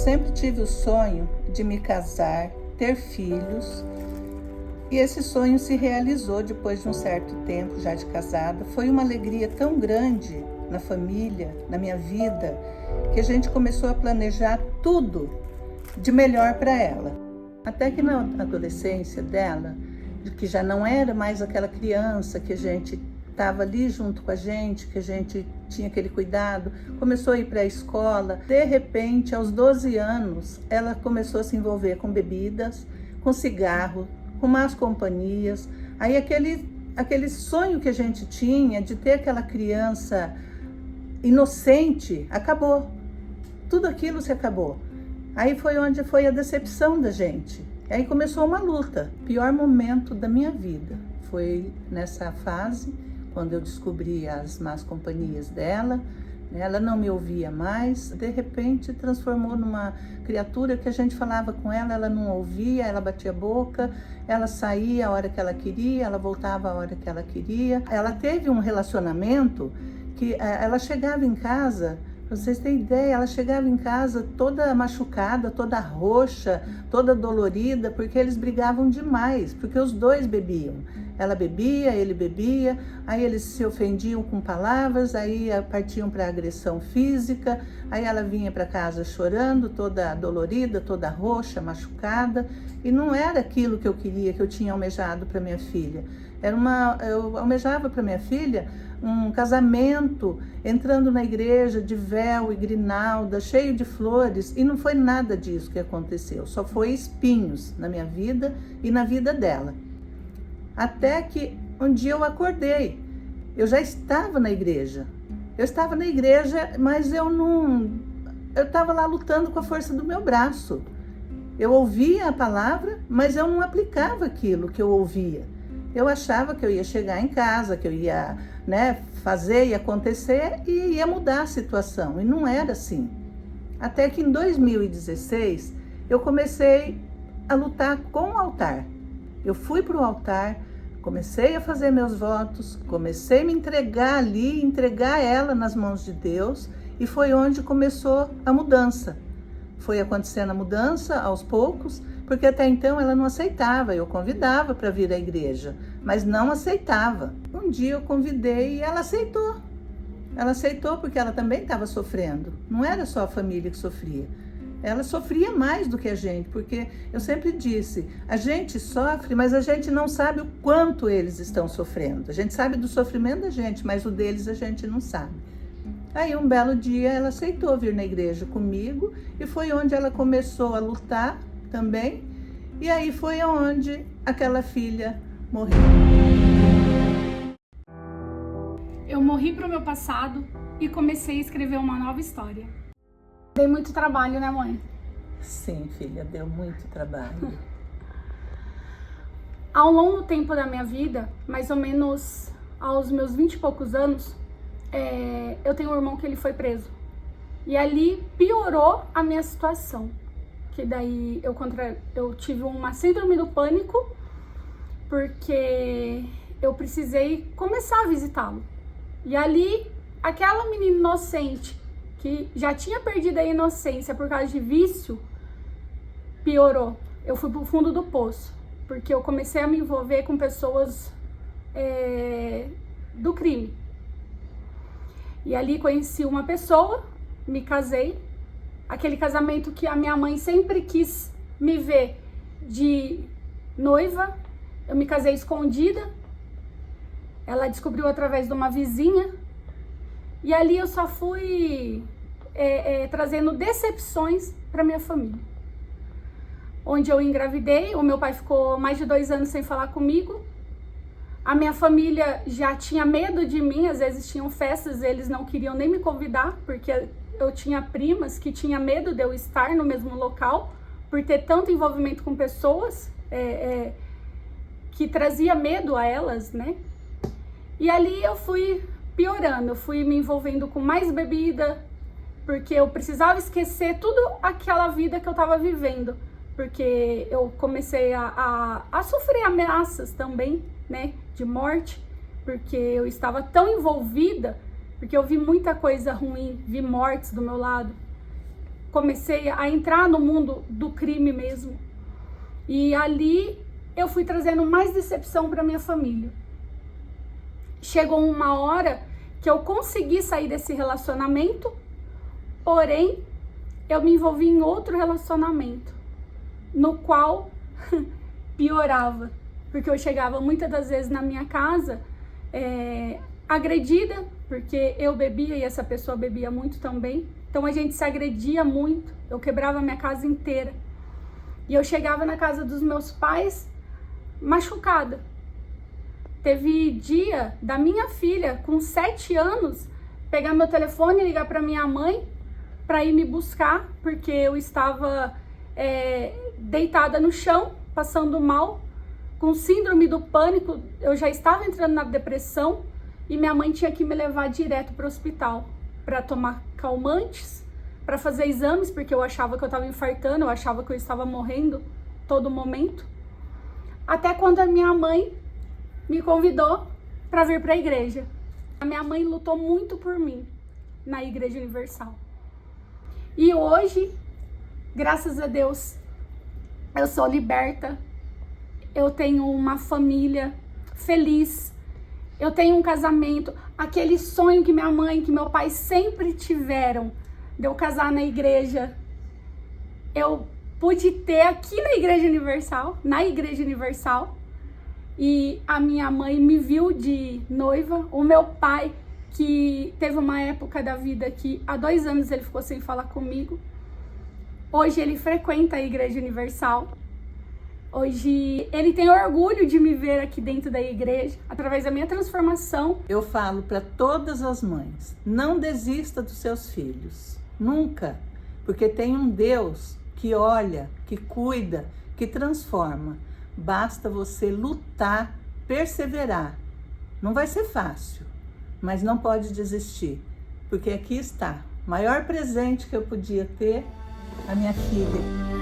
sempre tive o sonho de me casar, ter filhos, e esse sonho se realizou depois de um certo tempo já de casada. Foi uma alegria tão grande na família, na minha vida, que a gente começou a planejar tudo de melhor para ela. Até que na adolescência dela, que já não era mais aquela criança que a gente estava ali junto com a gente, que a gente tinha aquele cuidado, começou a ir para a escola. De repente, aos 12 anos, ela começou a se envolver com bebidas, com cigarro, com más companhias. Aí aquele sonho que a gente tinha de ter aquela criança inocente, acabou. Tudo aquilo se acabou. Aí foi onde foi a decepção da gente. Aí começou uma luta. Pior momento da minha vida foi nessa fase, quando eu descobri as más companhias dela. Ela não me ouvia mais, de repente transformou numa criatura que a gente falava com ela, ela não ouvia, ela batia a boca, ela saía a hora que ela queria, ela voltava a hora que ela queria. Ela teve um relacionamento que ela chegava em casa, pra vocês terem ideia, ela chegava em casa toda machucada, toda roxa, toda dolorida, porque eles brigavam demais, porque os dois bebiam. Ela bebia, ele bebia, aí eles se ofendiam com palavras, aí partiam para agressão física, aí ela vinha para casa chorando, toda dolorida, toda roxa, machucada, e não era aquilo que eu queria, que eu tinha almejado para minha filha. Eu almejava para minha filha um casamento, entrando na igreja de véu e grinalda, cheio de flores, e não foi nada disso que aconteceu, só foi espinhos na minha vida e na vida dela. Até que um dia eu acordei, eu já estava na igreja, mas eu estava lá lutando com a força do meu braço. Eu ouvia a palavra, mas eu não aplicava aquilo que eu ouvia. Eu achava que eu ia chegar em casa, que eu ia, fazer e acontecer e ia mudar a situação. E não era assim. Até que em 2016, eu comecei a lutar com o altar. Eu fui para o altar, comecei a fazer meus votos, comecei a me entregar ali, entregar ela nas mãos de Deus, e foi onde começou a mudança. Foi acontecendo a mudança aos poucos, porque até então ela não aceitava. Eu convidava para vir à igreja, mas não aceitava. Um dia eu convidei e ela aceitou. Ela aceitou porque ela também estava sofrendo. Não era só a família que sofria. Ela sofria mais do que a gente, porque eu sempre disse, a gente sofre, mas a gente não sabe o quanto eles estão sofrendo. A gente sabe do sofrimento da gente, mas o deles a gente não sabe. Aí um belo dia ela aceitou vir na igreja comigo e foi onde ela começou a lutar também, e aí foi onde aquela filha morreu. Eu morri pro meu passado e comecei a escrever uma nova história. Dei muito trabalho, né, mãe? Sim, filha, deu muito trabalho. Ao longo tempo da minha vida, mais ou menos aos meus 20 e poucos anos, eu tenho um irmão que ele foi preso. E ali piorou a minha situação. Que daí eu tive uma síndrome do pânico, porque eu precisei começar a visitá-lo. E ali, aquela menina inocente, que já tinha perdido a inocência por causa de vício, piorou. Eu fui pro fundo do poço, porque eu comecei a me envolver com pessoas do crime. E ali conheci uma pessoa, me casei, aquele casamento que a minha mãe sempre quis me ver de noiva. Eu me casei escondida, ela descobriu através de uma vizinha, e ali eu só fui trazendo decepções para minha família. Onde eu engravidei, o meu pai ficou mais de 2 anos sem falar comigo. A minha família já tinha medo de mim, às vezes tinham festas, eles não queriam nem me convidar, porque eu tinha primas que tinham medo de eu estar no mesmo local, por ter tanto envolvimento com pessoas que trazia medo a elas, né? E ali eu fui piorando, eu fui me envolvendo com mais bebida, porque eu precisava esquecer tudo aquela vida que eu estava vivendo, porque eu comecei a sofrer ameaças também, né, de morte, porque eu estava tão envolvida, porque eu vi muita coisa ruim, vi mortes do meu lado, comecei a entrar no mundo do crime mesmo. E ali eu fui trazendo mais decepção para minha família. Chegou uma hora que eu consegui sair desse relacionamento, porém eu me envolvi em outro relacionamento, no qual piorava, porque eu chegava muitas das vezes na minha casa agredida, porque eu bebia e essa pessoa bebia muito também, então a gente se agredia muito, eu quebrava a minha casa inteira, e eu chegava na casa dos meus pais machucada. Teve dia da minha filha, com 7 anos, pegar meu telefone e ligar para minha mãe para ir me buscar, porque eu estava deitada no chão, passando mal, com síndrome do pânico, eu já estava entrando na depressão e minha mãe tinha que me levar direto para o hospital para tomar calmantes, para fazer exames, porque eu achava que eu estava infartando, eu achava que eu estava morrendo todo momento. Até quando a minha mãe me convidou para vir para a igreja. A minha mãe lutou muito por mim na Igreja Universal. E hoje, graças a Deus, eu sou liberta, eu tenho uma família feliz, eu tenho um casamento, aquele sonho que minha mãe, que meu pai sempre tiveram, de eu casar na igreja, eu pude ter aqui na Igreja Universal, e a minha mãe me viu de noiva, o meu pai, que teve uma época da vida que há 2 anos ele ficou sem falar comigo, hoje ele frequenta a Igreja Universal, hoje ele tem orgulho de me ver aqui dentro da igreja, através da minha transformação. Eu falo para todas as mães, não desista dos seus filhos, nunca, porque tem um Deus que olha, que cuida, que transforma. Basta você lutar, perseverar. Não vai ser fácil, mas não pode desistir, porque aqui está, o maior presente que eu podia ter, a minha filha.